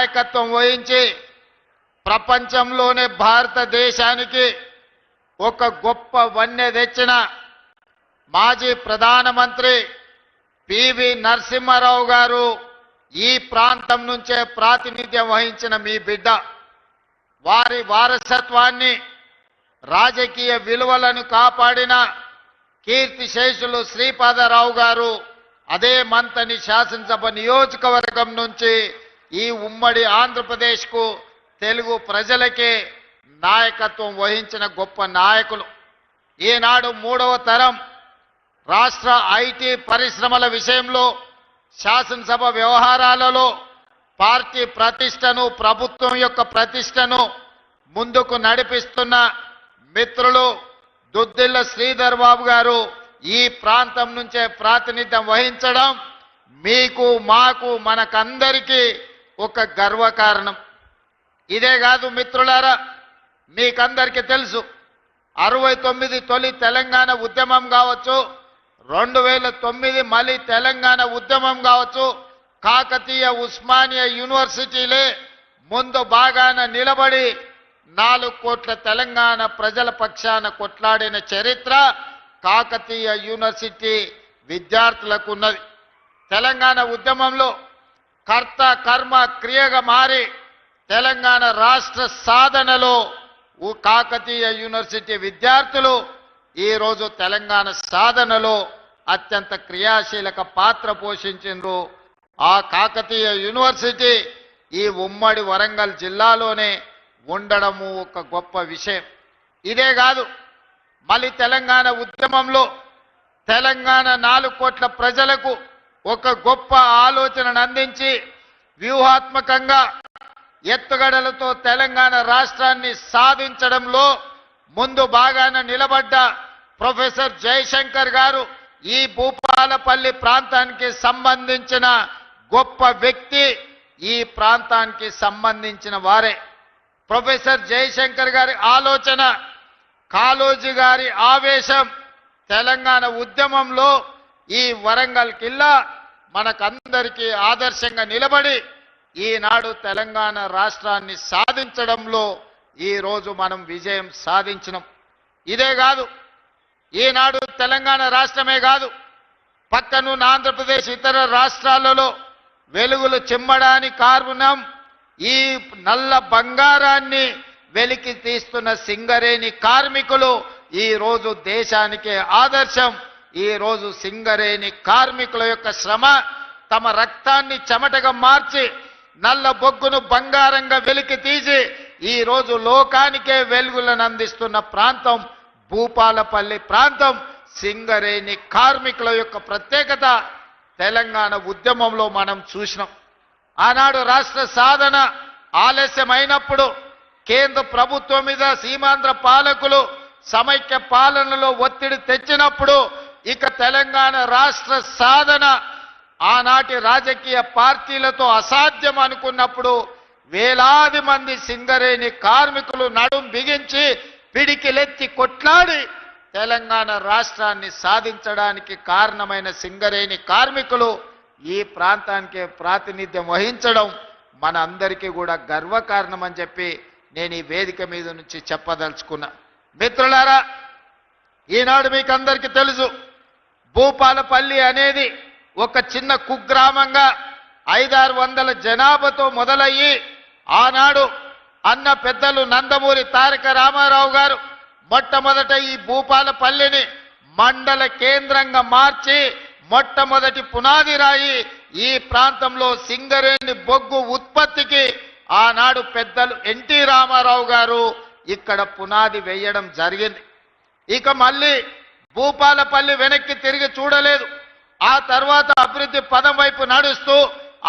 నాయకత్వం వహించి ప్రపంచంలోనే భారతదేశానికి ఒక గొప్ప వన్నె తెచ్చిన మాజీ ప్రధానమంత్రి పివి నరసింహారావు గారు ఈ ప్రాంతం నుంచే ప్రాతినిధ్యం వహించిన మీ బిడ్డ. వారి వారసత్వాన్ని రాజకీయ విలువలను కాపాడిన కీర్తిశేషులు శ్రీపాదరావు గారు అదే మంతని శాసనసభ నియోజకవర్గం నుంచి ఈ ఉమ్మడి ఆంధ్రప్రదేశ్కు తెలుగు ప్రజలకే నాయకత్వం వహించిన గొప్ప నాయకులు. ఈనాడు మూడవ తరం రాష్ట్ర ఐటీ పరిశ్రమల విషయంలో శాసనసభ వ్యవహారాలలో పార్టీ ప్రతిష్టను ప్రభుత్వం యొక్క ప్రతిష్టను ముందుకు నడిపిస్తున్న మిత్రులు దుద్దిల్ల శ్రీధర్ బాబు గారు ఈ ప్రాంతం నుంచే ప్రాతినిధ్యం వహించడం మీకు మాకు మనకందరికీ ఒక గర్వకారణం. ఇదే కాదు మిత్రులారా, మీకందరికీ తెలుసు 69 తొలి తెలంగాణ ఉద్యమం కావచ్చు, 2009 మళ్ళీ తెలంగాణ ఉద్యమం కావచ్చు, కాకతీయ ఉస్మానియా యూనివర్సిటీలే ముందు బాగాన నిలబడి 4 కోట్ల తెలంగాణ ప్రజల పక్షాన కొట్లాడిన చరిత్ర కాకతీయ యూనివర్సిటీ విద్యార్థులకు ఉన్నది. తెలంగాణ ఉద్యమంలో కర్త కర్మ క్రియగా మారి తెలంగాణ రాష్ట్ర సాధనలో కాకతీయ యూనివర్సిటీ విద్యార్థులు ఈరోజు తెలంగాణ సాధనలో అత్యంత క్రియాశీలక పాత్ర పోషించారు. ఆ కాకతీయ యూనివర్సిటీ ఈ ఉమ్మడి వరంగల్ జిల్లాలోనే ఉండడము ఒక గొప్ప విషయం. ఇదే కాదు, మళ్ళీ తెలంగాణ ఉద్యమంలో తెలంగాణ 4 కోట్ల ప్రజలకు ఒక గొప్ప ఆలోచనను అందించి వ్యూహాత్మకంగా ఎత్తుగడలతో తెలంగాణ రాష్ట్రాన్ని సాధించడంలో ముందు బాగాన నిలబడ్డ ప్రొఫెసర్ జయశంకర్ గారు ఈ భూపాలపల్లి ప్రాంతానికి సంబంధించిన గొప్ప వ్యక్తి, ఈ ప్రాంతానికి సంబంధించిన వారే. ప్రొఫెసర్ జయశంకర్ గారి ఆలోచన, కాళోజీ గారి ఆవేశం తెలంగాణ ఉద్యమంలో ఈ వరంగల్ కిల్లా మనకందరికీ ఆదర్శంగా నిలబడి ఈనాడు తెలంగాణ రాష్ట్రాన్ని సాధించడంలో ఈరోజు మనం విజయం సాధించినాం. ఇదే కాదు, ఈనాడు తెలంగాణ రాష్ట్రమే కాదు, పక్కనున్న ఆంధ్రప్రదేశ్ ఇతర రాష్ట్రాలలో వెలుగులు చిమ్మడానికి కారణం ఈ నల్ల బంగారాన్ని వెలికి తీస్తున్న సింగరేణి కార్మికులు ఈరోజు దేశానికే ఆదర్శం. ఈరోజు సింగరేణి కార్మికుల యొక్క శ్రమ తమ రక్తాన్ని చెమటగా మార్చి నల్ల బొగ్గును బంగారంగా వెలికి తీసి ఈరోజు లోకానికే వెలుగులను అందిస్తున్న ప్రాంతం భూపాలపల్లి ప్రాంతం. సింగరేణి కార్మికుల యొక్క ప్రత్యేకత తెలంగాణ ఉద్యమంలో మనం చూసినాం. ఆనాడు రాష్ట్ర సాధన ఆలస్యమైనప్పుడు కేంద్ర ప్రభుత్వం మీద సీమాంధ్ర పాలకులు సమైక్య పాలనలో ఒత్తిడి తెచ్చినప్పుడు ఇక తెలంగాణ రాష్ట్ర సాధన ఆనాటి రాజకీయ పార్టీలతో అసాధ్యం అనుకున్నప్పుడు వేలాది మంది సింగరేణి కార్మికులు నడుం బిగించి పిడికిలెత్తి కొట్లాడి తెలంగాణ రాష్ట్రాన్ని సాధించడానికి కారణమైన సింగరేణి కార్మికులు ఈ ప్రాంతానికి ప్రాతినిధ్యం వహించడం మన అందరికీ కూడా గర్వకారణం అని చెప్పి నేను ఈ వేదిక మీద నుంచి చెప్పదలుచుకున్నా. మిత్రులారా, ఈనాడు మీకు అందరికీ తెలుసు, భూపాలపల్లి అనేది ఒక చిన్న కుగ్రామంగా 500-600 జనాభాతో మొదలయ్యి ఆనాడు అన్న పెద్దలు నందమూరి తారక రామారావు గారు మొట్టమొదట ఈ భూపాలపల్లిని మండల కేంద్రంగా మార్చి మొట్టమొదటి పునాది రాయి ఈ ప్రాంతంలో సింగరేణి బొగ్గు ఉత్పత్తికి ఆనాడు పెద్దలు ఎన్టీ రామారావు గారు ఇక్కడ పునాది వేయడం జరిగింది. ఇక మళ్ళీ భూపాలపల్లి వెనక్కి తిరిగి చూడలేదు. ఆ తర్వాత అభివృద్ధి పదం వైపు నడుస్తూ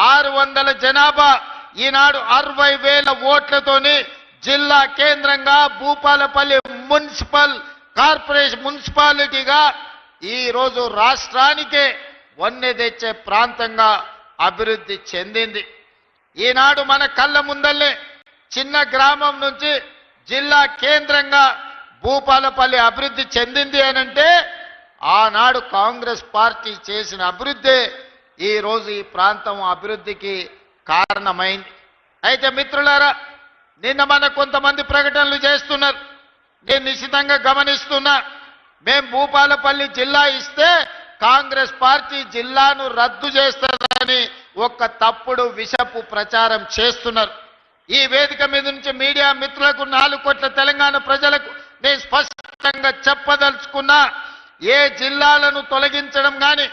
600 జనాభా ఈనాడు 60,000 ఓట్లతోని జిల్లా కేంద్రంగా భూపాలపల్లి మున్సిపల్ కార్పొరేషన్ మున్సిపాలిటీగా ఈ రోజు రాష్ట్రానికే వన్నె తెచ్చే ప్రాంతంగా అభివృద్ధి చెందింది. ఈనాడు మన కళ్ళ ముందల్లే చిన్న గ్రామం నుంచి జిల్లా కేంద్రంగా భూపాలపల్లి అభివృద్ధి చెందింది అనంటే ఆనాడు కాంగ్రెస్ పార్టీ చేసిన అభివృద్ధి ఈ రోజు ఈ ప్రాంతం అభివృద్ధికి కారణమైంది. అయితే మిత్రులారా, నిన్న మన కొంతమంది ప్రకటనలు చేస్తున్నారు. నేను నిశితంగా గమనిస్తున్నా. మేం భూపాలపల్లి జిల్లా ఇస్తే కాంగ్రెస్ పార్టీ జిల్లాను రద్దు చేస్తుందని ఒక తప్పుడు విషపు ప్రచారం చేస్తున్నారు. ఈ వేదిక మీద నుంచి మీడియా మిత్రులకు 4 కోట్ల తెలంగాణ ప్రజలకు నేను స్పష్టంగా చెప్పదలుచుకున్నా, ఏ జిల్లాలను తొలగించడం కానీ